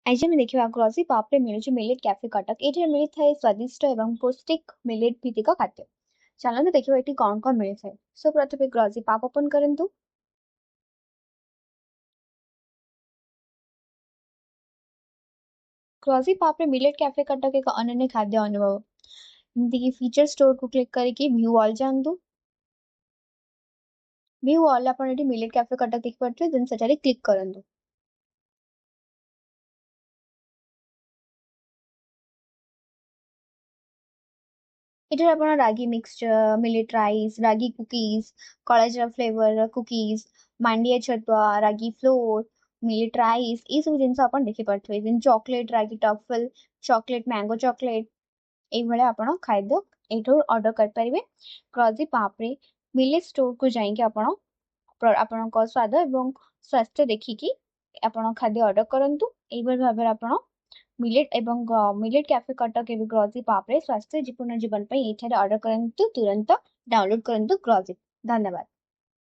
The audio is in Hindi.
आज आम देखा ग्रोजिप आप मिलूँ मिलेट कैफे कटक ये मिलता है स्वादिष्ट और पौष्टिक मिलेट भित्तिक खाद्य। चलते देखो ये कौन कौन मिलता है। सो प्रथम ग्रोजिप आप ओपन करूँ। ग्रोजिप आप मिलेट कैफे कटक एक अनन्य खाद्य अनुभव। जमीक फीचर स्टोर को क्लिक करके व्यू ऑल जातु। व्यू ऑल आप मिलेट कैफे कटक देखिए देन से क्लिक करूँ। ଏଠାରେ ଆପଣ ରାଗି ମିକ୍ସଚର, ମିଲେଟ୍ ରାଇସ୍, ରାଗି କୁକିଜ୍, କଳାଜିରା ଫ୍ଲେଭର କୁକିଜ୍, ମାଣ୍ଡିଆ ଛତୁଆ, ରାଗି ଫ୍ଲୋର୍, ମିଲେଟ୍ ରାଇସ୍ ଏସବୁ ଜିନିଷ ଆପଣ ଦେଖିପାରୁଥିବେ। ଦେନ୍ ଚକୋଲେଟ୍, ରାଗି ଟଫଲ, ଚକୋଲେଟ୍ ମ୍ୟାଙ୍ଗୋ ଚକୋଲେଟ୍ ଏଇଭଳିଆ ଆପଣ ଖାଦ୍ୟ ଏଇଠୁ ଅର୍ଡର କରିପାରିବେ। ଗ୍ରୋଜିପ ଆପ୍ରେ ମିଲେଟ୍ ଷ୍ଟୋରକୁ ଯାଇକି ଆପଣ ଆପଣଙ୍କ ସ୍ୱାଦ ଏବଂ ସ୍ୱାସ୍ଥ୍ୟ ଦେଖିକି ଆପଣ ଖାଦ୍ୟ ଅର୍ଡର କରନ୍ତୁ। ଏଇଭଳି ଭାବରେ ଆପଣ मिलेट एवं मिलेट कैफे कटक एवं ग्रोजिप आप स्वास्थ्य जीवन जीवन एठारे ऑर्डर करंतु तुरंत डाउनलोड करंतु ग्रोजिप। धन्यवाद।